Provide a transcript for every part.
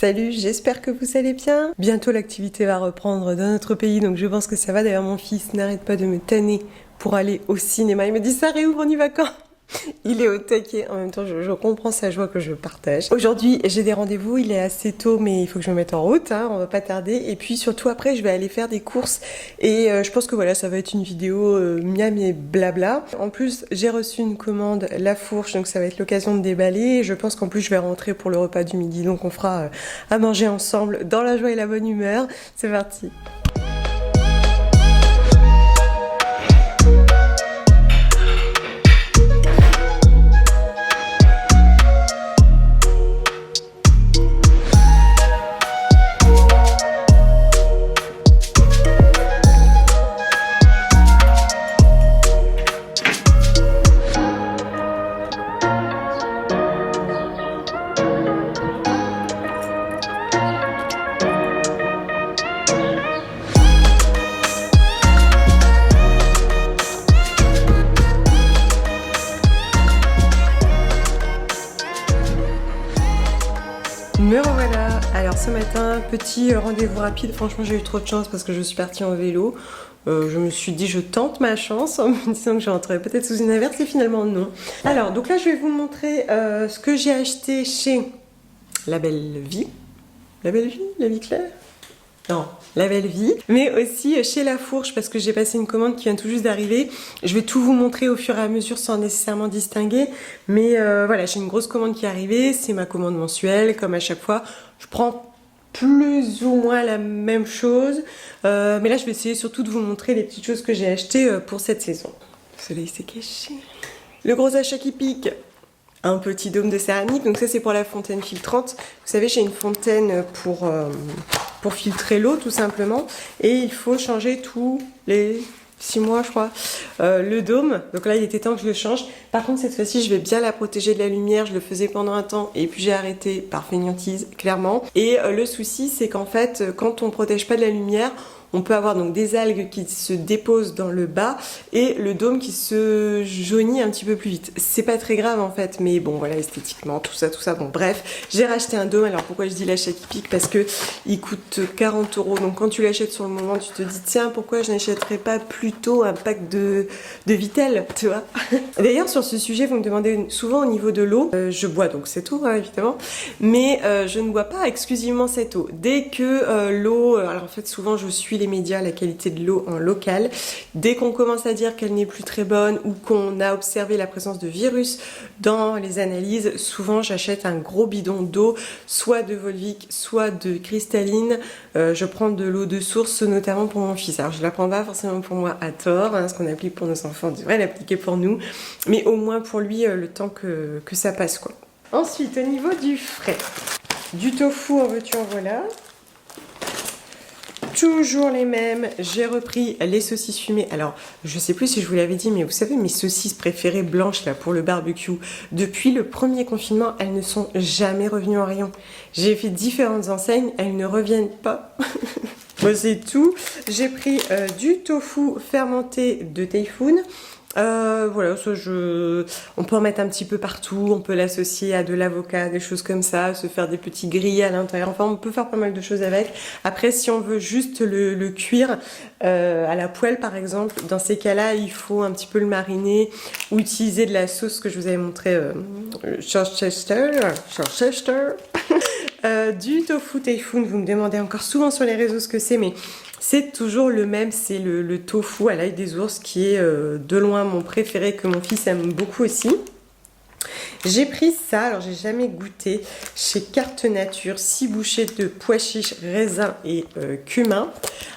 Salut, j'espère que vous allez bien. Bientôt l'activité va reprendre dans notre pays, donc je pense que ça va. D'ailleurs mon fils n'arrête pas de me tanner pour aller au cinéma. Il me dit ça réouvre, on y va quand? Il est au taquet. En même temps, je comprends sa joie que je partage. Aujourd'hui, j'ai des rendez-vous. Il est assez tôt, mais il faut que je me mette en route. On va pas tarder. Et puis surtout, après, je vais aller faire des courses. Et je pense que voilà, ça va être une vidéo miam et blabla. En plus, j'ai reçu une commande, la fourche. Donc ça va être l'occasion de déballer. Et je pense qu'en plus, je vais rentrer pour le repas du midi. Donc on fera à manger ensemble dans la joie et la bonne humeur. C'est parti. Me revoilà. Alors ce matin, petit rendez-vous rapide. Franchement, j'ai eu trop de chance parce que je suis partie en vélo. Je me suis dit, je tente ma chance en me disant que je rentrerais peut-être sous une averse et finalement non. Alors, donc là, je vais vous montrer ce que j'ai acheté chez La Belle Vie. La Belle Vie? La Vie Claire? Non, La Belle Vie, mais aussi chez La Fourche parce que j'ai passé une commande qui vient tout juste d'arriver. Je vais tout vous montrer au fur et à mesure sans nécessairement distinguer, mais voilà, j'ai une grosse commande qui est arrivée, c'est ma commande mensuelle, comme à chaque fois. Je prends plus ou moins la même chose, mais là je vais essayer surtout de vous montrer les petites choses que j'ai achetées pour cette saison. Le soleil s'est caché. Le gros achat qui pique. Un petit dôme de céramique, donc ça c'est pour la fontaine filtrante. Vous savez, j'ai une fontaine pour filtrer l'eau tout simplement, et il faut changer tous les 6 mois je crois le dôme, donc là il était temps que je le change. Par contre cette fois-ci je vais bien la protéger de la lumière, je le faisais pendant un temps et puis j'ai arrêté par fainéantise clairement, et le souci c'est qu'en fait quand on protège pas de la lumière, on peut avoir donc des algues qui se déposent dans le bas et le dôme qui se jaunit un petit peu plus vite. C'est pas très grave en fait, mais bon voilà, esthétiquement, tout ça, bon bref. J'ai racheté un dôme. Alors pourquoi je dis l'achat qui pique? Parce que il coûte 40 €. Donc quand tu l'achètes sur le moment, tu te dis tiens, pourquoi je n'achèterais pas plutôt un pack de Vitel, tu vois. D'ailleurs sur ce sujet, vous me demandez souvent au niveau de l'eau. Je bois donc cette eau évidemment, mais je ne bois pas exclusivement cette eau. Dès que l'eau, alors en fait souvent je suis les médias, la qualité de l'eau en local. Dès qu'on commence à dire qu'elle n'est plus très bonne ou qu'on a observé la présence de virus dans les analyses, souvent j'achète un gros bidon d'eau, soit de Volvic, soit de cristalline. Je prends de l'eau de source, notamment pour mon fils. Alors je la prends pas forcément pour moi à tort, ce qu'on applique pour nos enfants, on devrait l'appliquer pour nous, mais au moins pour lui le temps que ça passe quoi. Ensuite, au niveau du frais, du tofu en veux-tu en voilà. Toujours les mêmes, j'ai repris les saucisses fumées. Alors, je sais plus si je vous l'avais dit, mais vous savez, mes saucisses préférées blanches là pour le barbecue, depuis le premier confinement, elles ne sont jamais revenues en rayon. J'ai fait différentes enseignes, elles ne reviennent pas. Moi, c'est tout. J'ai pris du tofu fermenté de Typhoon. Voilà, ça on peut en mettre un petit peu partout, on peut l'associer à de l'avocat, des choses comme ça, se faire des petits grillés à l'intérieur, enfin on peut faire pas mal de choses avec. Après si on veut juste le cuire à la poêle par exemple, dans ces cas-là il faut un petit peu le mariner ou utiliser de la sauce que je vous avais montré, Chester. Du tofu Typhoon, vous me demandez encore souvent sur les réseaux ce que c'est, mais c'est toujours le même, c'est le tofu à l'ail des ours qui est de loin mon préféré, que mon fils aime beaucoup aussi. J'ai pris ça, alors j'ai jamais goûté, chez Carte Nature, 6 bouchées de pois chiches, raisins et cumin.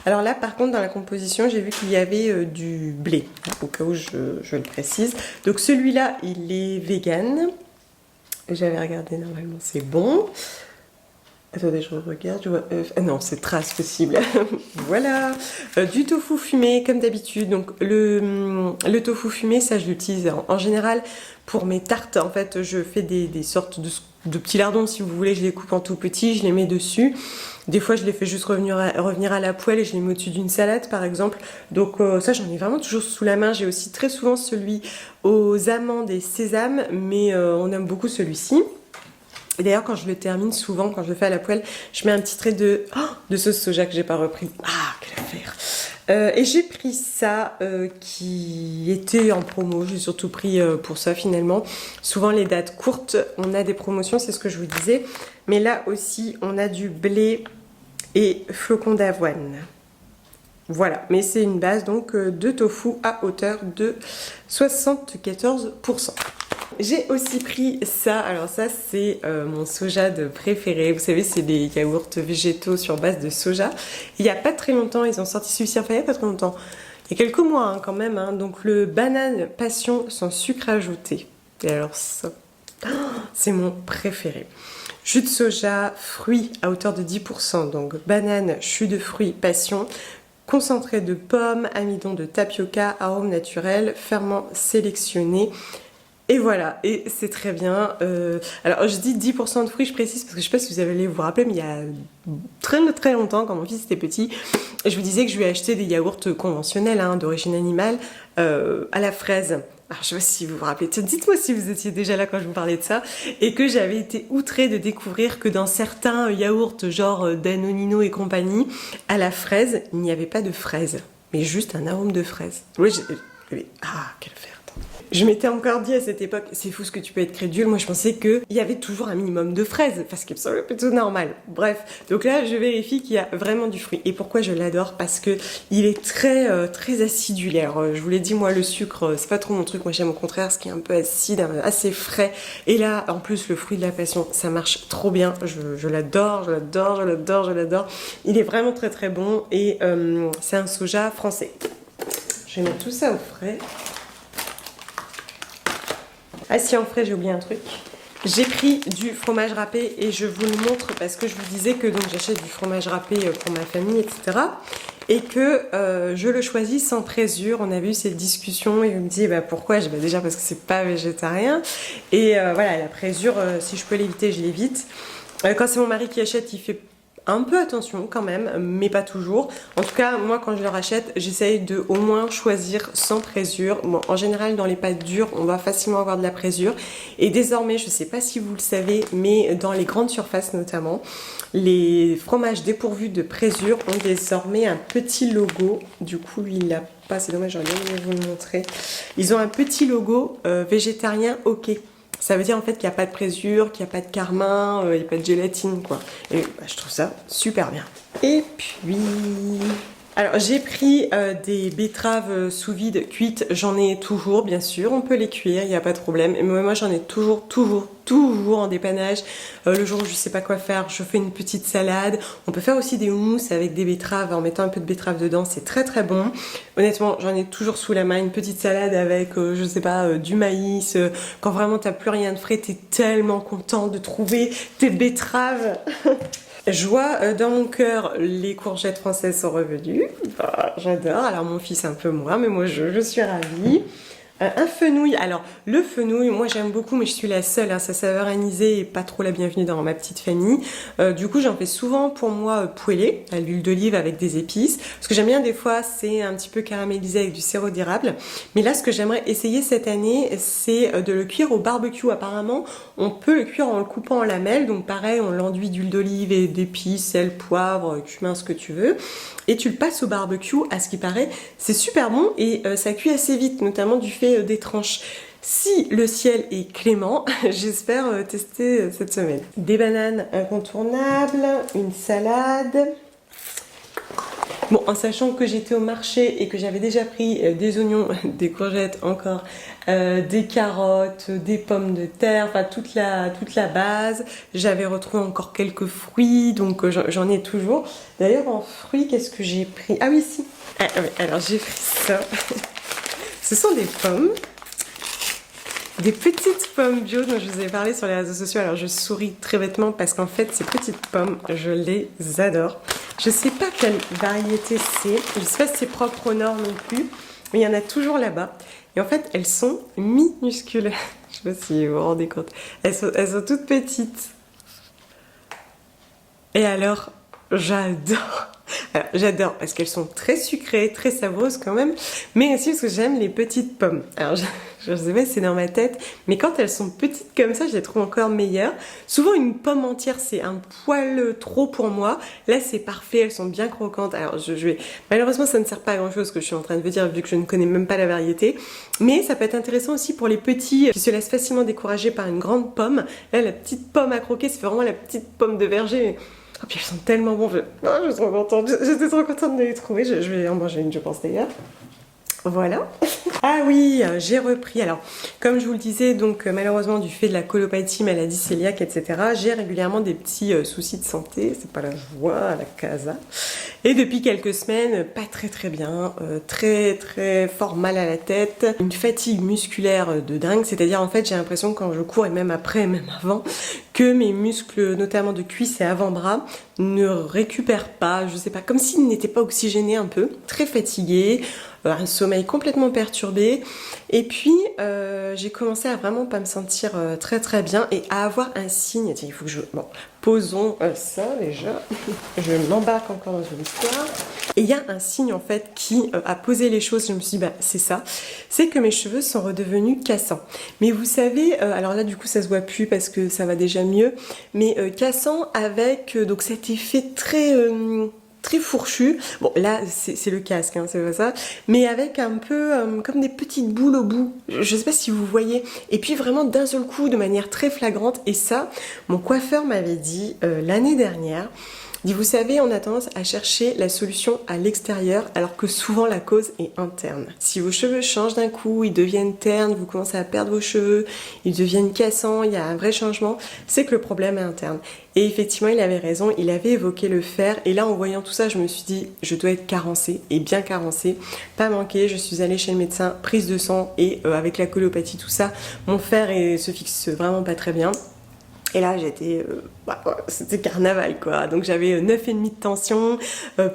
Alors là par contre dans la composition j'ai vu qu'il y avait du blé, au cas où je le précise. Donc celui-là il est vegan, j'avais regardé, normalement c'est bon. Attendez, je regarde, je vois... Ah non, c'est trace possible. Voilà. Du tofu fumé, comme d'habitude. Donc, le tofu fumé, ça, je l'utilise en général pour mes tartes. En fait, je fais des sortes de petits lardons, si vous voulez. Je les coupe en tout petits, je les mets dessus. Des fois, je les fais juste revenir à la poêle et je les mets au-dessus d'une salade, par exemple. Donc, ça, j'en ai vraiment toujours sous la main. J'ai aussi très souvent celui aux amandes et sésame, mais on aime beaucoup celui-ci. Et d'ailleurs, quand je le termine, souvent, quand je le fais à la poêle, je mets un petit trait de sauce soja que j'ai pas repris. Ah, quelle affaire! Et j'ai pris ça qui était en promo. J'ai surtout pris pour ça finalement. Souvent, les dates courtes, on a des promotions, c'est ce que je vous disais. Mais là aussi, on a du blé et flocons d'avoine. Voilà, mais c'est une base donc de tofu à hauteur de 74%. J'ai aussi pris ça, alors ça c'est mon soja de préféré, vous savez c'est des yaourts végétaux sur base de soja. Il n'y a pas très longtemps, ils ont sorti celui-ci, enfin il n'y a pas très longtemps, il y a quelques mois hein, quand même, hein. Donc le banane passion sans sucre ajouté. Et alors ça, c'est mon préféré. Jus de soja, fruits à hauteur de 10%, donc banane, jus de fruits passion, concentré de pommes, amidon de tapioca, arôme naturel, ferment sélectionné. Et voilà, et c'est très bien. Alors je dis 10% de fruits, je précise, parce que je sais pas si vous allez vous rappeler, mais il y a très longtemps, quand mon fils était petit, je vous disais que je lui ai acheté des yaourts conventionnels, hein, d'origine animale, à la fraise. Alors je sais pas si vous vous rappelez, dites-moi si vous étiez déjà là quand je vous parlais de ça, et que j'avais été outrée de découvrir que dans certains yaourts, genre Danonino et compagnie, à la fraise, il n'y avait pas de fraise, mais juste un arôme de fraise. Oui, quelle affaire! Je m'étais encore dit à cette époque, c'est fou ce que tu peux être crédule, moi je pensais qu'il y avait toujours un minimum de fraises, parce qu'il me semblait plutôt normal. Bref, donc là je vérifie qu'il y a vraiment du fruit. Et pourquoi je l'adore? Parce que il est très acidulé. Alors je vous l'ai dit, moi le sucre c'est pas trop mon truc, moi j'aime au contraire ce qui est un peu acide, assez frais. Et là en plus le fruit de la passion, ça marche trop bien, je l'adore. Il est vraiment très bon et c'est un soja français. Je vais mettre tout ça au frais. Ah si, en frais, j'ai oublié un truc. J'ai pris du fromage râpé et je vous le montre parce que je vous disais que donc j'achète du fromage râpé pour ma famille, etc. Et que je le choisis sans présure. On avait eu cette discussion et vous me disiez pourquoi? Déjà parce que c'est pas végétarien. Et voilà, la présure, si je peux l'éviter, je l'évite. Quand c'est mon mari qui achète, il fait un peu attention quand même, mais pas toujours. En tout cas, moi quand je le rachète, j'essaye de au moins choisir sans présure. Bon, en général, dans les pâtes dures, on va facilement avoir de la présure. Et désormais, je sais pas si vous le savez, mais dans les grandes surfaces notamment, les fromages dépourvus de présure ont désormais un petit logo. Du coup, lui, il l'a pas, c'est dommage, j'aurais bien aimé vous le montrer. Ils ont un petit logo végétarien OK. Ça veut dire en fait qu'il n'y a pas de présure, qu'il n'y a pas de carmin, il n'y a pas de gélatine quoi. Et je trouve ça super bien. Et puis... Alors j'ai pris des betteraves sous vide cuites, j'en ai toujours bien sûr, on peut les cuire, il n'y a pas de problème. Mais moi j'en ai toujours en dépannage. Le jour où je sais pas quoi faire, je fais une petite salade. On peut faire aussi des houmous avec des betteraves en mettant un peu de betterave dedans, c'est très bon. Honnêtement j'en ai toujours sous la main, une petite salade avec je sais pas du maïs. Quand vraiment t'as plus rien de frais, t'es tellement content de trouver tes betteraves. Joie dans mon cœur, les courgettes françaises sont revenues. J'adore. Alors mon fils un peu moins, mais moi je suis ravie. Un fenouil. Alors le fenouil, moi j'aime beaucoup, mais je suis la seule. Hein, sa saveur anisée et pas trop la bienvenue dans ma petite famille. Du coup j'en fais souvent pour moi poêlé à l'huile d'olive avec des épices. Ce que j'aime bien des fois, c'est un petit peu caramélisé avec du sirop d'érable. Mais là ce que j'aimerais essayer cette année, c'est de le cuire au barbecue. Apparemment on peut le cuire en le coupant en lamelles. Donc pareil, on l'enduit d'huile d'olive et d'épices, sel, poivre, cumin, ce que tu veux. Et tu le passes au barbecue, à ce qui paraît, c'est super bon et ça cuit assez vite, notamment du fait des tranches. Si le ciel est clément, j'espère tester cette semaine. Des bananes incontournables, une salade. Bon, en sachant que j'étais au marché et que j'avais déjà pris des oignons, des courgettes encore, des carottes, des pommes de terre, enfin toute la base. J'avais retrouvé encore quelques fruits, donc j'en ai toujours. D'ailleurs, en fruits, qu'est-ce que j'ai pris? Ah oui, si. Ah, oui, alors j'ai pris ça. Ce sont des pommes. Des petites pommes bio dont je vous ai parlé sur les réseaux sociaux. Alors je souris très bêtement parce qu'en fait ces petites pommes, je les adore. Je sais pas quelle variété c'est, je sais pas si c'est propre au nord non plus, mais il y en a toujours là-bas. Et en fait elles sont minuscules. Je sais pas si vous vous rendez compte. Elles sont toutes petites. Et alors j'adore. Alors, j'adore parce qu'elles sont très sucrées, très savoureuses quand même, mais aussi parce que j'aime les petites pommes. Alors Je sais pas si c'est dans ma tête, mais quand elles sont petites comme ça, je les trouve encore meilleures. Souvent une pomme entière, c'est un poil trop pour moi. Là, c'est parfait, elles sont bien croquantes. Alors, je vais... Malheureusement, ça ne sert pas à grand chose ce que je suis en train de vous dire, vu que je ne connais même pas la variété. Mais ça peut être intéressant aussi pour les petits qui se laissent facilement décourager par une grande pomme. Là, la petite pomme à croquer, c'est vraiment la petite pomme de verger. Oh, puis elles sont tellement bonnes. Je suis trop contente. J'étais trop contente de les trouver. Je vais en manger une, je pense d'ailleurs. Voilà. Ah oui, j'ai repris. Alors, comme je vous le disais, donc malheureusement du fait de la colopathie, maladie cœliaque, etc., j'ai régulièrement des petits soucis de santé. C'est pas la joie à la casa. Et depuis quelques semaines, pas très bien, très fort mal à la tête, une fatigue musculaire de dingue. C'est-à-dire en fait, j'ai l'impression quand je cours et même après, même avant, que mes muscles, notamment de cuisses et avant-bras, ne récupèrent pas. Je sais pas, comme s'ils n'étaient pas oxygénés un peu. Très fatiguée. Un sommeil complètement perturbé et puis j'ai commencé à vraiment pas me sentir très bien et à avoir un signe. Tiens, il faut que je... Bon, posons ça déjà. Je m'embarque encore dans une histoire. Et il y a un signe en fait qui a posé les choses, je me suis dit bah c'est ça, c'est que mes cheveux sont redevenus cassants. Mais vous savez, alors là du coup ça se voit plus parce que ça va déjà mieux, mais cassants avec donc cet effet très fourchu. Bon, là, c'est le casque, hein, c'est pas ça. Mais avec un peu comme des petites boules au bout. Je sais pas si vous voyez. Et puis vraiment d'un seul coup, de manière très flagrante. Et ça, mon coiffeur m'avait dit l'année dernière. Dit, vous savez, on a tendance à chercher la solution à l'extérieur alors que souvent la cause est interne. Si vos cheveux changent d'un coup, ils deviennent ternes, vous commencez à perdre vos cheveux, ils deviennent cassants, il y a un vrai changement, c'est que le problème est interne. Et effectivement, il avait raison, il avait évoqué le fer. Et là, en voyant tout ça, je me suis dit, je dois être carencée, et bien carencée, pas manqué. Je suis allée chez le médecin, prise de sang, et avec la colopathie, tout ça, mon fer se fixe vraiment pas très bien. Et là, j'étais... c'était carnaval, quoi. Donc j'avais 9,5 de tension,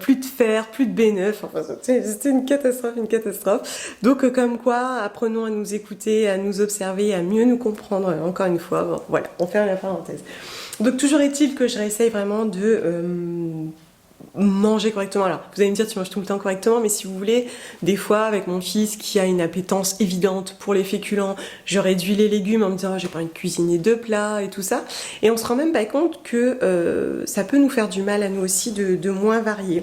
plus de fer, plus de B9. Enfin, c'était une catastrophe. Donc comme quoi, apprenons à nous écouter, à nous observer, à mieux nous comprendre. Encore une fois, bon, voilà, on ferme la parenthèse. Donc toujours est-il que je réessaye vraiment de... manger correctement. Alors, vous allez me dire, tu manges tout le temps correctement, mais si vous voulez, des fois, avec mon fils qui a une appétence évidente pour les féculents, je réduis les légumes en me disant, oh, j'ai pas envie de cuisiner 2 plats et tout ça. Et on se rend même pas compte que ça peut nous faire du mal à nous aussi de moins varier.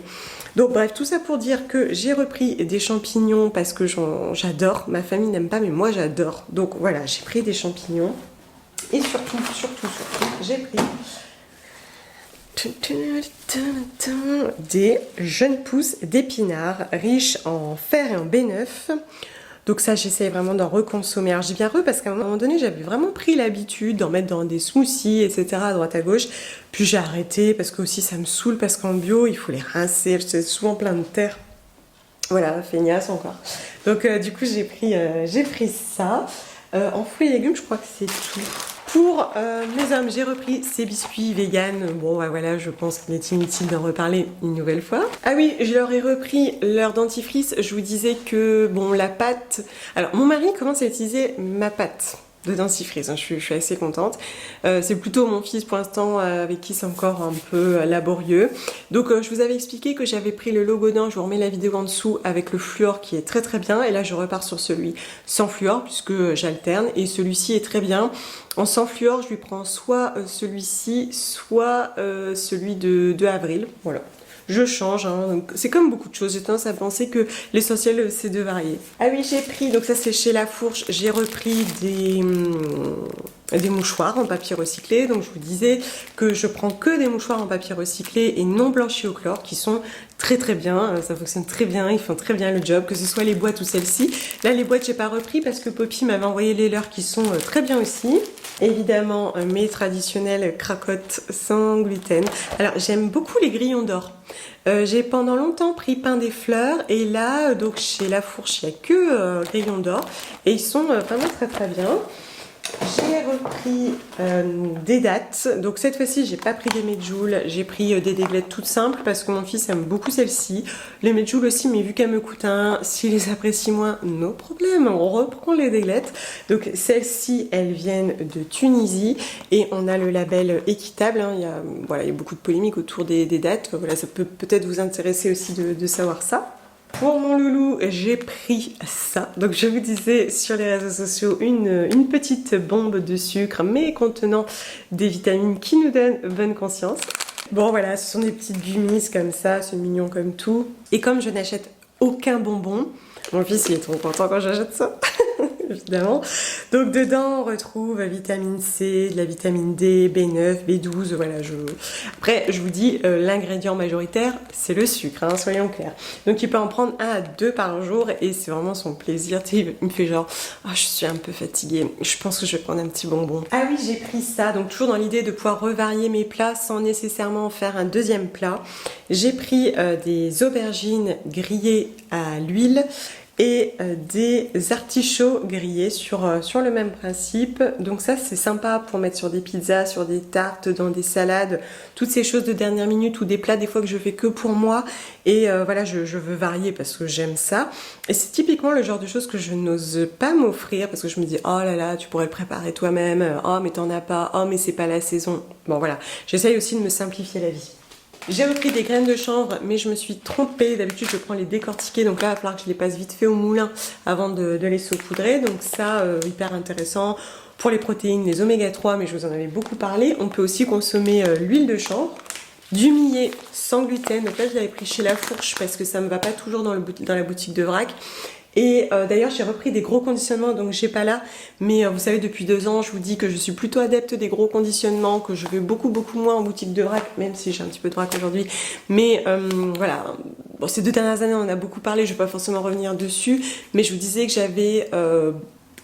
Donc bref, tout ça pour dire que j'ai repris des champignons parce que j'adore. Ma famille n'aime pas, mais moi j'adore. Donc voilà, j'ai pris des champignons. Et surtout, j'ai pris des jeunes pousses d'épinards riches en fer et en B9. Donc ça, j'essaye vraiment d'en reconsommer. Alors j'ai bien parce qu'à un moment donné, j'avais vraiment pris l'habitude d'en mettre dans des smoothies, etc. à droite à gauche. Puis j'ai arrêté parce que aussi ça me saoule parce qu'en bio, il faut les rincer. C'est souvent plein de terre. Voilà, feignasse encore. Donc du coup, j'ai pris ça. En fruits et légumes, je crois que c'est tout. Pour mes hommes, j'ai repris ces biscuits vegan. Bon, bah, voilà, je pense qu'il est inutile d'en reparler une nouvelle fois. Ah oui, je leur ai repris leur dentifrice. Je vous disais que, bon, la pâte... Alors, mon mari commence à utiliser ma pâte de dentifrice. Je suis assez contente. C'est plutôt mon fils pour l'instant avec qui c'est encore un peu laborieux. Donc je vous avais expliqué que j'avais pris le Logodin, je vous remets la vidéo en dessous avec le fluor qui est très bien. Et là je repars sur celui sans fluor puisque j'alterne. Et celui-ci est très bien. En sans fluor, je lui prends soit celui-ci, soit celui de avril. Voilà. Je change, hein. C'est comme beaucoup de choses, j'ai tendance à penser que l'essentiel c'est de varier. Ah oui, j'ai pris, donc ça c'est chez La Fourche, j'ai repris des mouchoirs en papier recyclé. Donc je vous disais que je prends que des mouchoirs en papier recyclé et non blanchis au chlore qui sont très bien, ça fonctionne très bien, ils font très bien le job, que ce soit les boîtes ou celles-ci. Là les boîtes j'ai pas repris parce que Poppy m'avait envoyé les leurs qui sont très bien aussi. Évidemment mes traditionnelles cracottes sans gluten. Alors j'aime beaucoup les grillons d'or. J'ai pendant longtemps pris pain des fleurs et là donc chez La Fourche il n'y a que grillons d'or et ils sont vraiment très bien. J'ai repris des dattes, donc cette fois-ci j'ai pas pris des medjool, j'ai pris des déglettes toutes simples parce que mon fils aime beaucoup celles-ci. Les medjool aussi, mais vu qu'elles me coûtent un, s'il les apprécie moins, no problème, on reprend les déglettes. Donc celles-ci, elles viennent de Tunisie et on a le label équitable, hein. Il y a beaucoup de polémiques autour des dattes, voilà, ça peut peut-être vous intéresser aussi de savoir ça. Pour mon loulou, j'ai pris ça. Donc je vous disais sur les réseaux sociaux une petite bombe de sucre, mais contenant des vitamines qui nous donnent bonne conscience. Bon voilà, ce sont des petites gummies comme ça, c'est mignon comme tout. Et comme je n'achète aucun bonbon, mon fils il est trop content quand j'achète ça. Évidemment. Donc dedans on retrouve vitamine C, de la vitamine D, B9, B12, voilà. Après je vous dis, l'ingrédient majoritaire c'est le sucre, hein, soyons clairs. Donc il peut en prendre 1 à 2 par jour et c'est vraiment son plaisir. Tu sais, il me fait genre, oh, je suis un peu fatiguée, je pense que je vais prendre un petit bonbon. Ah oui, j'ai pris ça, donc toujours dans l'idée de pouvoir revarier mes plats sans nécessairement faire un deuxième plat. J'ai pris des aubergines grillées à l'huile et des artichauts grillés sur le même principe. Donc ça c'est sympa pour mettre sur des pizzas, sur des tartes, dans des salades, toutes ces choses de dernière minute ou des plats des fois que je fais que pour moi et voilà, je veux varier parce que j'aime ça. Et c'est typiquement le genre de choses que je n'ose pas m'offrir parce que je me dis oh là là, tu pourrais le préparer toi-même, oh mais t'en as pas, oh mais c'est pas la saison. Bon voilà, j'essaye aussi de me simplifier la vie. J'ai repris des graines de chanvre, mais je me suis trompée. D'habitude, je prends les décortiquer, donc là, il va falloir que je les passe vite fait au moulin avant de les saupoudrer. Donc ça, hyper intéressant pour les protéines, les oméga 3, mais je vous en avais beaucoup parlé. On peut aussi consommer l'huile de chanvre, du millet sans gluten. Donc là, je l'avais pris chez La Fourche parce que ça me va pas toujours dans la boutique de vrac. Et d'ailleurs j'ai repris des gros conditionnements, donc j'ai pas là, mais vous savez depuis 2 ans je vous dis que je suis plutôt adepte des gros conditionnements, que je vais beaucoup moins en boutique de vrac, même si j'ai un petit peu de vrac aujourd'hui, mais voilà, bon, ces 2 dernières années on en a beaucoup parlé, je vais pas forcément revenir dessus, mais je vous disais que j'avais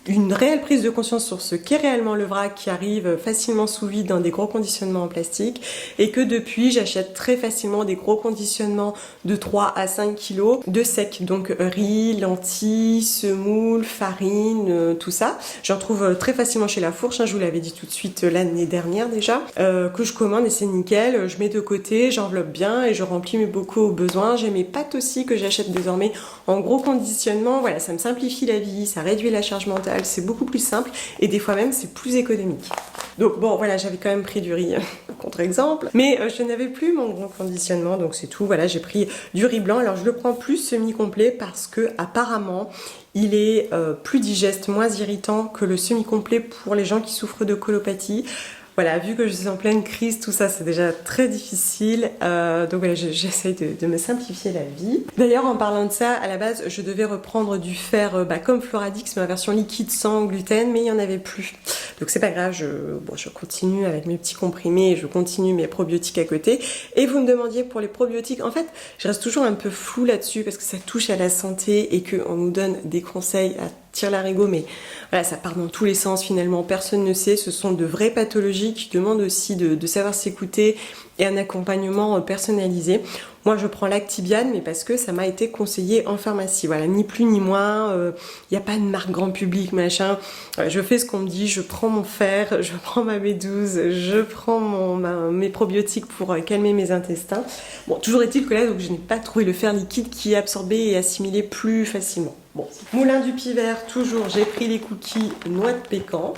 une réelle prise de conscience sur ce qu'est réellement le vrac qui arrive facilement sous vide dans des gros conditionnements en plastique et que depuis j'achète très facilement des gros conditionnements de 3 à 5 kg de sec, donc riz, lentilles, semoule, farine, tout ça. J'en trouve très facilement chez La Fourche, hein, je vous l'avais dit tout de suite l'année dernière déjà, que je commande et c'est nickel, je mets de côté, j'enveloppe bien et je remplis mes bocaux au besoin. J'ai mes pâtes aussi que j'achète désormais en gros conditionnement, voilà, ça me simplifie la vie, ça réduit la charge mentale, c'est beaucoup plus simple et des fois même c'est plus économique. Donc bon voilà, j'avais quand même pris du riz contre-exemple, mais je n'avais plus mon gros conditionnement, donc c'est tout. Voilà, j'ai pris du riz blanc. Alors je le prends plus semi-complet parce que apparemment il est plus digeste, moins irritant que le semi-complet pour les gens qui souffrent de colopathie. Voilà, vu que je suis en pleine crise, tout ça c'est déjà très difficile, donc voilà, j'essaye de me simplifier la vie. D'ailleurs en parlant de ça, à la base je devais reprendre du fer comme Floradix, ma version liquide sans gluten, mais il n'y en avait plus. Donc c'est pas grave, je continue avec mes petits comprimés, je continue mes probiotiques à côté. Et vous me demandiez pour les probiotiques, en fait je reste toujours un peu floue là-dessus parce que ça touche à la santé et qu'on nous donne des conseils à tire-larigot, mais voilà, ça part dans tous les sens finalement, personne ne sait, ce sont de vraies pathologies qui demandent aussi de savoir s'écouter et un accompagnement personnalisé. Moi je prends l'Actibiane, mais parce que ça m'a été conseillé en pharmacie, voilà, ni plus ni moins, il n'y a pas de marque grand public, machin, je fais ce qu'on me dit, je prends mon fer, je prends ma B12, je prends mes probiotiques pour calmer mes intestins. Bon, toujours est-il que là, donc, je n'ai pas trouvé le fer liquide qui est absorbé et assimilé plus facilement. Bon, moulin du Pivert, toujours, j'ai pris les cookies noix de pécan.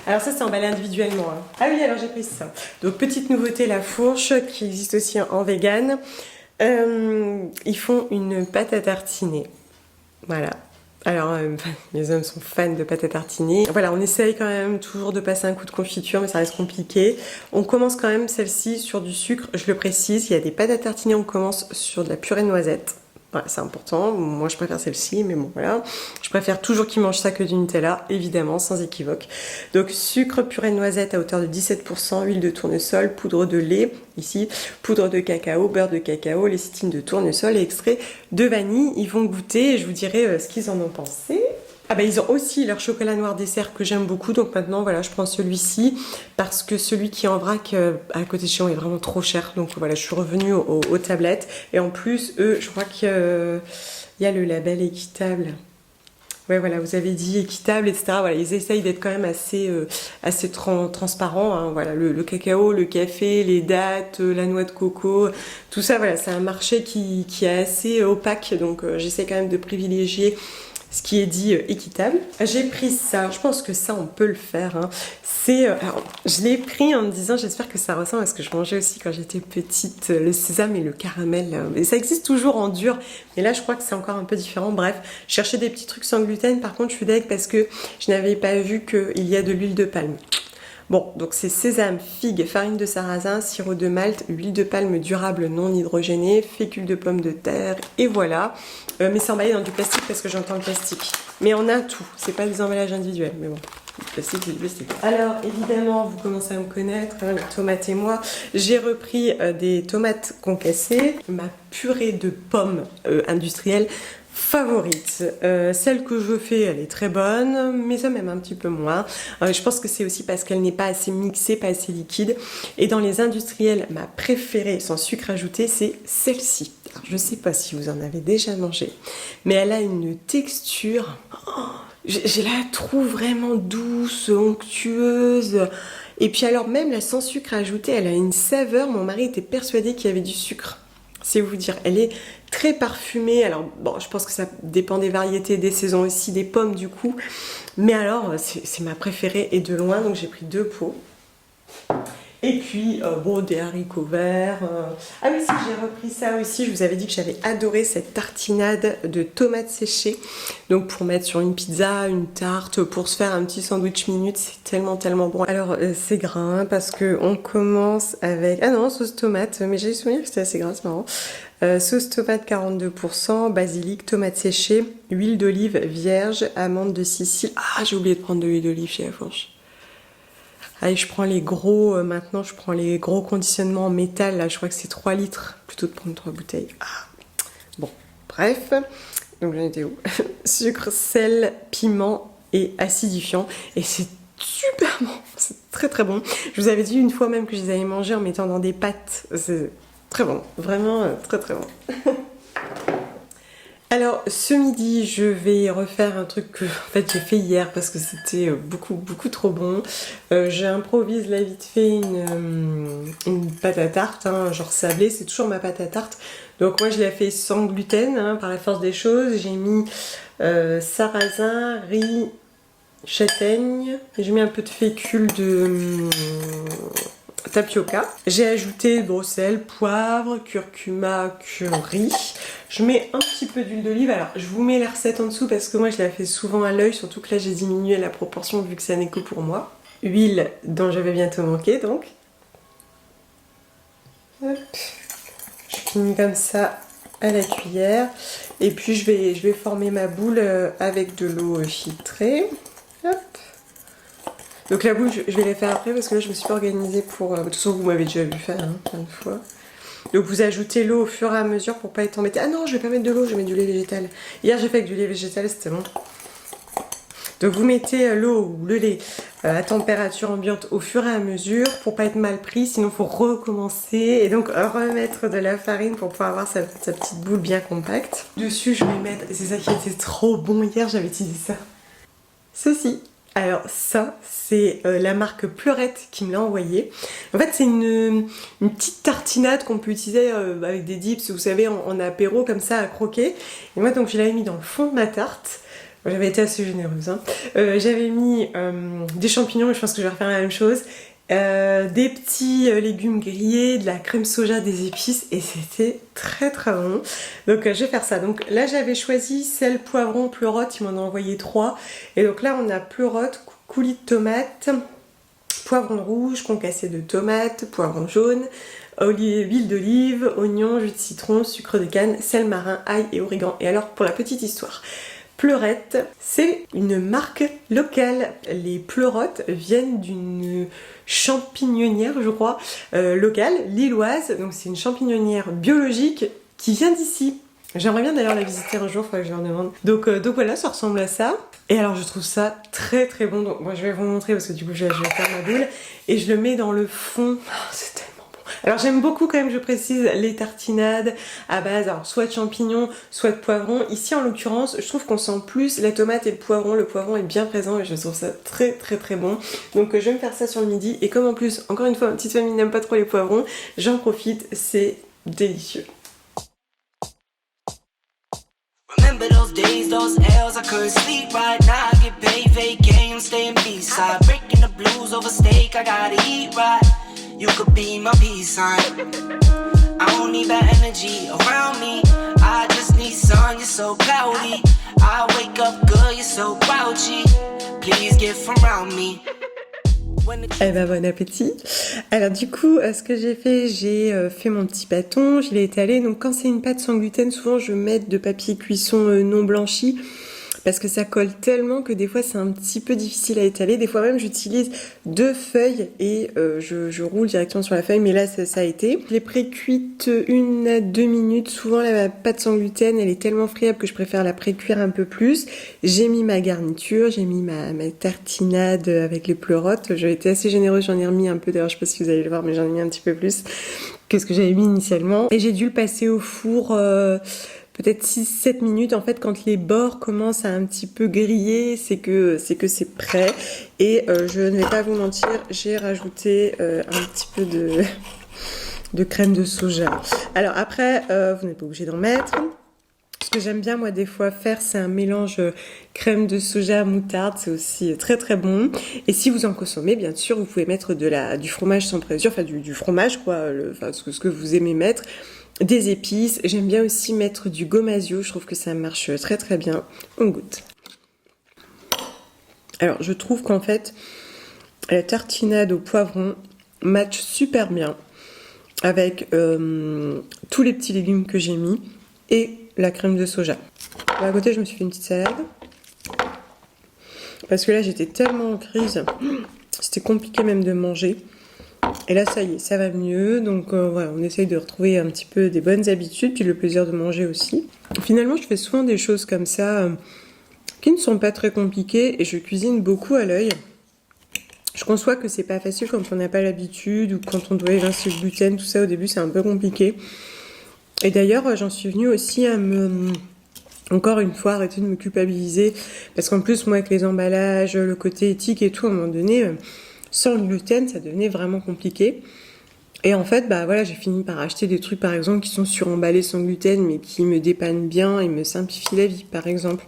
Alors ça c'est emballé individuellement, hein. Ah oui, alors j'ai pris ça. Donc petite nouveauté, La Fourche, qui existe aussi en vegan. Ils font une pâte à tartiner. Voilà. Alors, mes hommes sont fans de pâte à tartiner. Voilà, on essaye quand même toujours de passer un coup de confiture, mais ça reste compliqué. On commence quand même celle-ci sur du sucre, je le précise. Il y a des pâtes à tartiner, on commence sur de la purée de noisettes. Voilà, c'est important. Moi, je préfère celle-ci, mais bon, voilà. Je préfère toujours qu'ils mangent ça que du Nutella, évidemment, sans équivoque. Donc, sucre, purée de noisettes à hauteur de 17%, huile de tournesol, poudre de lait, ici, poudre de cacao, beurre de cacao, lécithine de tournesol et extrait de vanille. Ils vont goûter et je vous dirai ce qu'ils en ont pensé. Ah bah ils ont aussi leur chocolat noir dessert que j'aime beaucoup, donc maintenant voilà, je prends celui-ci parce que celui qui est en vrac à côté de chez moi est vraiment trop cher, donc voilà, je suis revenue aux tablettes et en plus eux, je crois qu'il y a le label équitable. Ouais voilà, vous avez dit équitable, etc. Voilà, ils essayent d'être quand même assez transparents, hein. Voilà, le cacao, le café, les dattes, la noix de coco, tout ça, voilà, c'est un marché qui est assez opaque, donc j'essaie quand même de privilégier ce qui est dit équitable. J'ai pris ça, je pense que ça on peut le faire. Hein. Alors, je l'ai pris en me disant j'espère que ça ressemble à ce que je mangeais aussi quand j'étais petite, le sésame et le caramel. Et ça existe toujours en dur, mais là je crois que c'est encore un peu différent. Bref, je cherchais des petits trucs sans gluten, par contre je suis deg parce que je n'avais pas vu qu'il y a de l'huile de palme. Bon, donc c'est sésame, figue, farine de sarrasin, sirop de malt, huile de palme durable non hydrogénée, fécule de pomme de terre, et voilà. Mais c'est emballé dans du plastique parce que j'entends le plastique. Mais on a tout, c'est pas des emballages individuels, mais bon. Du plastique, c'est du plastique. Alors, évidemment, vous commencez à me connaître, hein, les tomates et moi. J'ai repris des tomates concassées, ma purée de pommes industrielle favorite. Celle que je fais, elle est très bonne, mais ça m'aime un petit peu moins. Je pense que c'est aussi parce qu'elle n'est pas assez mixée, pas assez liquide. Et dans les industriels, ma préférée sans sucre ajouté, c'est celle-ci. Alors, je ne sais pas si vous en avez déjà mangé, mais elle a une texture... Je la trouve vraiment douce, onctueuse. Et puis alors même la sans sucre ajouté, elle a une saveur. Mon mari était persuadé qu'il y avait du sucre. C'est vous dire, elle est très parfumée. Alors bon, je pense que ça dépend des variétés, des saisons aussi, des pommes du coup. Mais alors, c'est ma préférée et de loin, donc j'ai pris 2 pots. Et puis, bon, des haricots verts. Ah oui, si, j'ai repris ça aussi. Je vous avais dit que j'avais adoré cette tartinade de tomates séchées. Donc, pour mettre sur une pizza, une tarte, pour se faire un petit sandwich minute, c'est tellement, tellement bon. Alors, c'est gras, hein, parce qu'on commence avec... Ah non, sauce tomate, mais j'ai souvenir que c'était assez gras, c'est marrant. Sauce tomate 42%, basilic, tomates séchées, huile d'olive vierge, amandes de Sicile. Ah, j'ai oublié de prendre de l'huile d'olive chez La Fourche. Allez, je prends les gros, maintenant je prends les gros conditionnements en métal, là je crois que c'est 3 litres, plutôt de prendre 3 bouteilles. Ah. Bon, bref, donc j'en étais où? Sucre, sel, piment et acidifiant, et c'est super bon, c'est très très bon. Je vous avais dit une fois même que je les avais mangés en mettant dans des pâtes, c'est très bon, vraiment très très bon. Alors ce midi je vais refaire un truc que en fait j'ai fait hier parce que c'était beaucoup trop bon. J'improvise là vite fait une pâte à tarte, hein, genre sablée, c'est toujours ma pâte à tarte. Donc moi je l'ai fait sans gluten, hein, par la force des choses. J'ai mis sarrasin, riz, châtaigne, j'ai mis un peu de fécule de tapioca. J'ai ajouté sel, poivre, curcuma, curry. Je mets un petit peu d'huile d'olive. Alors, je vous mets la recette en dessous parce que moi, je la fais souvent à l'œil. Surtout que là, j'ai diminué la proportion vu que ça n'est que pour moi. Huile dont je vais bientôt manquer, donc. Hop. Je finis comme ça à la cuillère. Et puis, je vais former ma boule avec de l'eau filtrée. Hop. Donc la boule, je vais la faire après parce que là, je me suis pas organisée pour... de toute façon, vous m'avez déjà vu faire, hein, plein de fois. Donc vous ajoutez l'eau au fur et à mesure pour pas être embêté. Ah non, je vais pas mettre de l'eau, je vais mettre du lait végétal. Hier j'ai fait avec du lait végétal, c'était bon. Donc vous mettez l'eau ou le lait à température ambiante au fur et à mesure pour pas être mal pris, sinon il faut recommencer et donc remettre de la farine pour pouvoir avoir sa petite boule bien compacte. Dessus je vais mettre, c'est ça qui était trop bon hier, j'avais utilisé ça. Ceci. Alors ça, c'est la marque Pleurette qui me l'a envoyé. En fait, c'est une petite tartinade qu'on peut utiliser avec des dips, vous savez, en apéro, comme ça, à croquer. Et moi, donc, je l'avais mis dans le fond de ma tarte. J'avais été assez généreuse. Hein. J'avais mis des champignons, et je pense que je vais refaire la même chose. Des petits légumes grillés, de la crème soja, des épices et c'était très très bon. Donc je vais faire ça. Donc là j'avais choisi sel, poivron, pleurote, ils m'en ont envoyé 3. Et donc là on a pleurote, coulis de tomate, poivron rouge, concassé de tomate, poivron jaune, huile d'olive, oignon, jus de citron, sucre de canne, sel marin, ail et origan. Et alors pour la petite histoire, Pleurette, c'est une marque locale. Les pleurotes viennent d'une champignonnière, je crois, locale, lilloise. Donc c'est une champignonnière biologique qui vient d'ici. J'aimerais bien d'ailleurs la visiter un jour, il faudrait que je leur demande. Donc voilà, ça ressemble à ça. Et alors je trouve ça très très bon. Donc moi je vais vous montrer parce que du coup je vais faire ma boule. Et je le mets dans le fond. Oh, c'est tellement... Alors j'aime beaucoup quand même, je précise, les tartinades à base, alors soit de champignons, soit de poivrons. Ici en l'occurrence, je trouve qu'on sent plus la tomate et le poivron. Le poivron est bien présent et je trouve ça très très très bon. Donc je vais me faire ça sur le midi. Et comme en plus, encore une fois, ma petite famille n'aime pas trop les poivrons, j'en profite, c'est délicieux. remember those days, those L's. I couldn't sleep right now. I get paid, vacay, I'm staying B-side. Breaking the blues over steak, I gotta eat right. You could be my peace sign. I don't need that energy around me. I just need sun, you're so cloudy. I wake up good, you're so grouchy. Please get from around me. Eh ben bon appétit. Alors du coup, ce que j'ai fait mon petit bâton, je l'ai étalé. Donc quand c'est une pâte sans gluten, souvent je mets de papier cuisson non blanchi parce que ça colle tellement que des fois c'est un petit peu difficile à étaler. Des fois même j'utilise 2 feuilles et je roule directement sur la feuille, mais là ça a été. Je l'ai pré-cuite 1 à 2 minutes. Souvent la pâte sans gluten, elle est tellement friable que je préfère la pré-cuire un peu plus. J'ai mis ma garniture, j'ai mis ma tartinade avec les pleurotes. J'ai été assez généreuse, j'en ai remis un peu. D'ailleurs je sais pas si vous allez le voir, mais j'en ai mis un petit peu plus que ce que j'avais mis initialement. Et j'ai dû le passer au four peut-être 6-7 minutes. En fait, quand les bords commencent à un petit peu griller, c'est que c'est prêt. Et je ne vais pas vous mentir, j'ai rajouté un petit peu de crème de soja. Alors après, vous n'êtes pas obligé d'en mettre. Ce que j'aime bien moi des fois faire, c'est un mélange crème de soja moutarde, c'est aussi très très bon. Et si vous en consommez, bien sûr, vous pouvez mettre du fromage sans préjure, enfin du fromage quoi, ce que vous aimez mettre. Des épices, j'aime bien aussi mettre du gomasio, je trouve que ça marche très très bien. On goûte. Alors je trouve qu'en fait la tartinade au poivron match super bien avec tous les petits légumes que j'ai mis et la crème de soja. À côté je me suis fait une petite salade parce que là j'étais tellement en crise, c'était compliqué même de manger. Et là, ça y est, ça va mieux. Donc voilà, on essaye de retrouver un petit peu des bonnes habitudes, puis le plaisir de manger aussi. Finalement, je fais souvent des choses comme ça qui ne sont pas très compliquées et je cuisine beaucoup à l'œil. Je conçois que c'est pas facile quand on n'a pas l'habitude ou quand on doit évincer le gluten, tout ça au début c'est un peu compliqué. Et d'ailleurs, j'en suis venue aussi à encore une fois, arrêter de me culpabiliser parce qu'en plus, moi, avec les emballages, le côté éthique et tout, à un moment donné... sans le gluten, ça devenait vraiment compliqué. Et en fait, bah voilà, j'ai fini par acheter des trucs, par exemple, qui sont suremballés sans gluten, mais qui me dépannent bien et me simplifient la vie. Par exemple,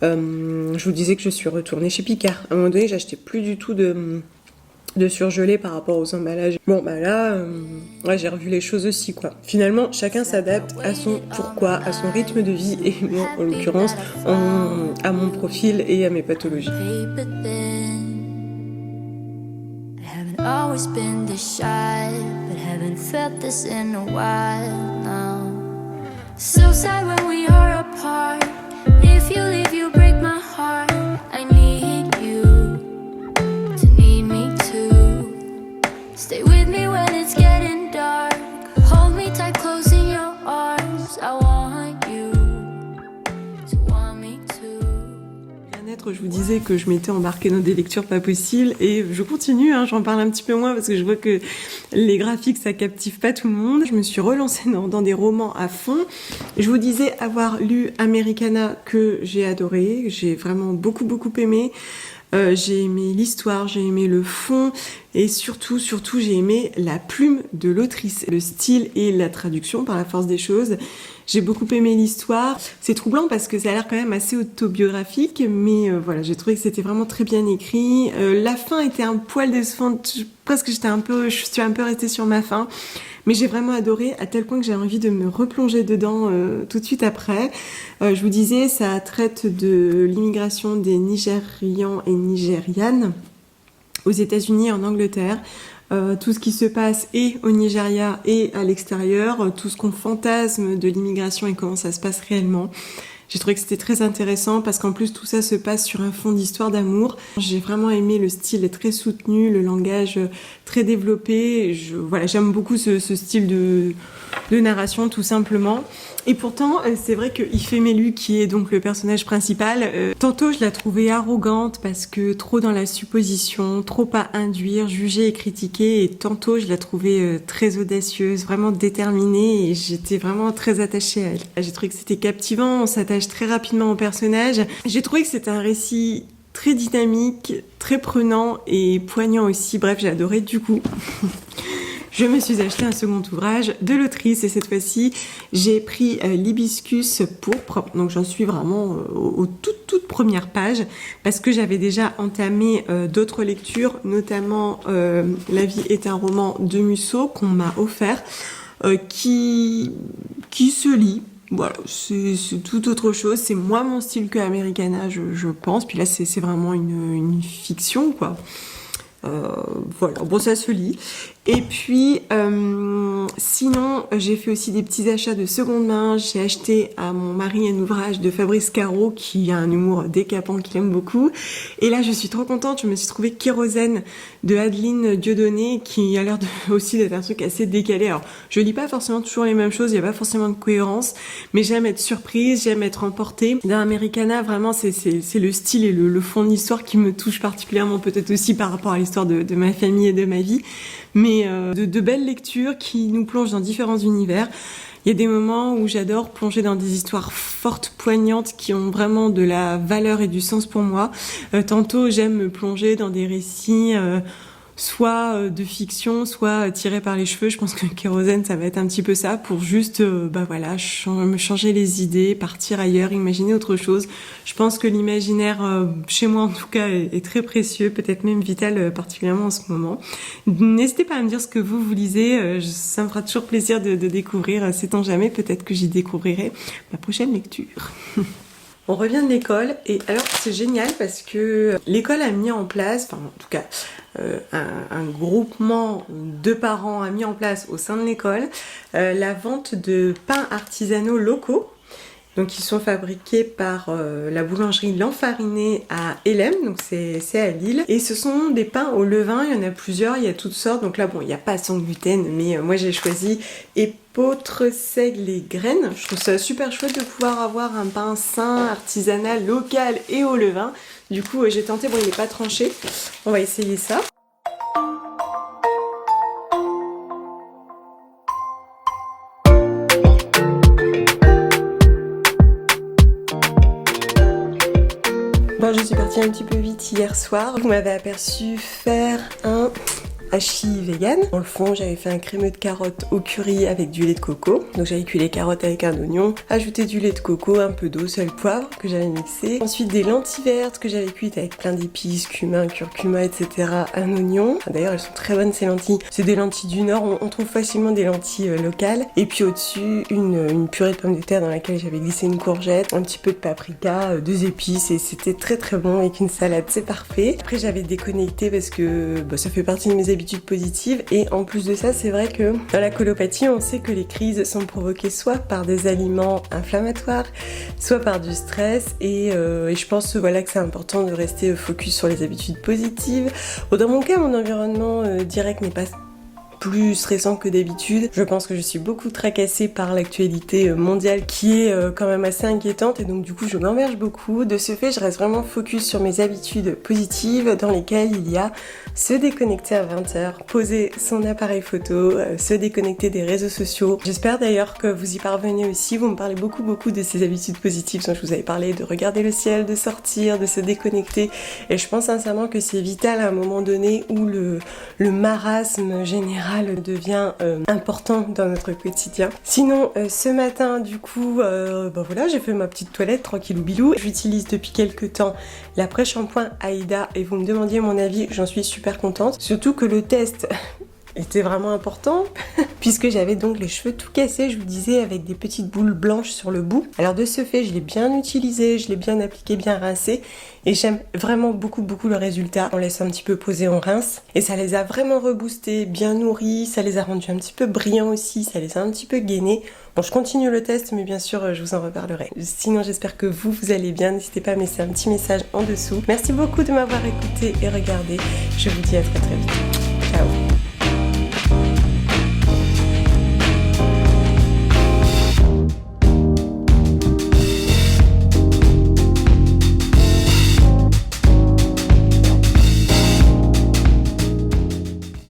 je vous disais que je suis retournée chez Picard. À un moment donné, j'achetais plus du tout de surgelé par rapport aux emballages. Bon, bah là, ouais, j'ai revu les choses aussi, quoi. Finalement, chacun s'adapte à son pourquoi, à son rythme de vie, et moi, en l'occurrence, à mon profil et à mes pathologies. Always been this shy, but haven't felt this in a while now. So sad when we are apart. If you leave, you break my heart. I need you to need me too. Stay with me when it's getting dark. Hold me tight, close in your arms. I want you to want me too. Je vous disais que je m'étais embarquée dans des lectures pas possibles et je continue, j'en parle un petit peu moins parce que je vois que les graphiques ça captive pas tout le monde. Je me suis relancée dans des romans à fond. Je vous disais avoir lu Americana que j'ai adoré, j'ai vraiment beaucoup aimé. J'ai aimé l'histoire, j'ai aimé le fond et surtout j'ai aimé la plume de l'autrice, le style et la traduction par la force des choses. J'ai beaucoup aimé l'histoire. C'est troublant parce que ça a l'air quand même assez autobiographique, mais voilà, j'ai trouvé que c'était vraiment très bien écrit. La fin était un poil décevante, presque je suis un peu restée sur ma faim. Mais j'ai vraiment adoré, à tel point que j'ai envie de me replonger dedans tout de suite après. Je vous disais, ça traite de l'immigration des Nigérians et Nigérianes aux États-Unis et en Angleterre. Tout ce qui se passe et au Nigeria et à l'extérieur, tout ce qu'on fantasme de l'immigration et comment ça se passe réellement. J'ai trouvé que c'était très intéressant parce qu'en plus tout ça se passe sur un fond d'histoire d'amour. J'ai vraiment aimé le style très soutenu, le langage très développé. Voilà, j'aime beaucoup ce style de narration tout simplement. Et pourtant, c'est vrai que Ifemelu, qui est donc le personnage principal, tantôt je la trouvais arrogante parce que trop dans la supposition, trop à induire, juger et critiquer, et tantôt je la trouvais très audacieuse, vraiment déterminée, et j'étais vraiment très attachée à elle. J'ai trouvé que c'était captivant, on s'attache très rapidement au personnage. J'ai trouvé que c'était un récit très dynamique, très prenant et poignant aussi. Bref, j'ai adoré du coup. je me suis acheté un second ouvrage de l'autrice et cette fois-ci j'ai pris l'Hibiscus pourpre, donc j'en suis vraiment aux toutes premières pages parce que j'avais déjà entamé d'autres lectures, notamment La vie est un roman de Musso qu'on m'a offert, qui se lit. Voilà, c'est tout autre chose, c'est moins mon style que Americana je pense, puis là c'est vraiment une fiction quoi. Voilà, bon ça se lit. Et puis sinon j'ai fait aussi des petits achats de seconde main. J'ai acheté à mon mari un ouvrage de Fabrice Caro qui a un humour décapant qu'il aime beaucoup, et là je suis trop contente, je me suis trouvé Kérosène de Adeline Dieudonné qui a l'air aussi d'être un truc assez décalé. Alors je lis pas forcément toujours les mêmes choses, il n'y a pas forcément de cohérence, mais j'aime être surprise, j'aime être emportée. Dans Americana vraiment c'est le style et le fond de l'histoire qui me touche particulièrement, peut-être aussi par rapport à l'histoire de ma famille et de ma vie, mais de belles lectures qui nous plongent dans différents univers. Il y a des moments où j'adore plonger dans des histoires fortes, poignantes, qui ont vraiment de la valeur et du sens pour moi. Tantôt, j'aime me plonger dans des récits soit de fiction, soit tirés par les cheveux. Je pense que Kérosène, ça va être un petit peu ça, pour juste, voilà, me changer les idées, partir ailleurs, imaginer autre chose. Je pense que l'imaginaire, chez moi en tout cas, est très précieux, peut-être même vital, particulièrement en ce moment. N'hésitez pas à me dire ce que vous lisez, ça me fera toujours plaisir de découvrir, sait-on jamais, peut-être que j'y découvrirai ma prochaine lecture. On revient de l'école et alors c'est génial parce que l'école a mis en place, enfin en tout cas un groupement de parents a mis en place au sein de l'école la vente de pains artisanaux locaux. Donc ils sont fabriqués par la boulangerie L'Enfariné à Hélène, donc c'est à Lille. Et ce sont des pains au levain, il y en a plusieurs, il y a toutes sortes. Donc là bon, il n'y a pas sans gluten, mais moi j'ai choisi épeautre, seigle et graines. Je trouve ça super chouette de pouvoir avoir un pain sain, artisanal, local et au levain. Du coup j'ai tenté, bon il n'est pas tranché, on va essayer ça. Bon, je suis partie un petit peu vite hier soir. Vous m'avez aperçu faire un hachis vegan. Dans le fond, j'avais fait un crémeux de carottes au curry avec du lait de coco. Donc j'avais cuit les carottes avec un oignon, ajouté du lait de coco, un peu d'eau, sel, poivre que j'avais mixé. Ensuite des lentilles vertes que j'avais cuites avec plein d'épices, cumin, curcuma, etc. Un oignon. D'ailleurs, elles sont très bonnes ces lentilles. C'est des lentilles du Nord, on trouve facilement des lentilles locales. Et puis au-dessus, une purée de pommes de terre dans laquelle j'avais glissé une courgette, un petit peu de paprika, 2 épices et c'était très très bon avec une salade, c'est parfait. Après j'avais déconnecté parce que ça fait partie de mes habitudes positives et en plus de ça, c'est vrai que dans la colopathie, on sait que les crises sont provoquées soit par des aliments inflammatoires, soit par du stress et je pense voilà, que c'est important de rester focus sur les habitudes positives. Bon, dans mon cas, mon environnement direct n'est pas plus stressant que d'habitude. Je pense que je suis beaucoup tracassée par l'actualité mondiale qui est quand même assez inquiétante et donc du coup je m'immerge beaucoup. De ce fait, je reste vraiment focus sur mes habitudes positives dans lesquelles il y a se déconnecter à 20h, poser son appareil photo, se déconnecter des réseaux sociaux. J'espère d'ailleurs que vous y parvenez aussi. Vous me parlez beaucoup de ces habitudes positives dont je vous avais parlé, de regarder le ciel, de sortir, de se déconnecter et je pense sincèrement que c'est vital à un moment donné où le marasme général devient important dans notre quotidien. Sinon, ce matin, du coup, voilà, j'ai fait ma petite toilette tranquillou bilou. J'utilise depuis quelques temps la pré-shampoing Aïda et vous me demandiez mon avis, j'en suis super contente. Surtout que le test était vraiment important puisque j'avais donc les cheveux tout cassés, je vous disais, avec des petites boules blanches sur le bout. Alors de ce fait, je l'ai bien utilisé, je l'ai bien appliqué, bien rincé et j'aime vraiment beaucoup le résultat. On laisse un petit peu poser, on rince et ça les a vraiment reboostés, bien nourris, ça les a rendus un petit peu brillants aussi, ça les a un petit peu gainés. Bon, je continue le test, mais bien sûr, je vous en reparlerai. Sinon, j'espère que vous allez bien. N'hésitez pas à me laisser un petit message en dessous. Merci beaucoup de m'avoir écouté et regardé. Je vous dis à très vite. Ciao.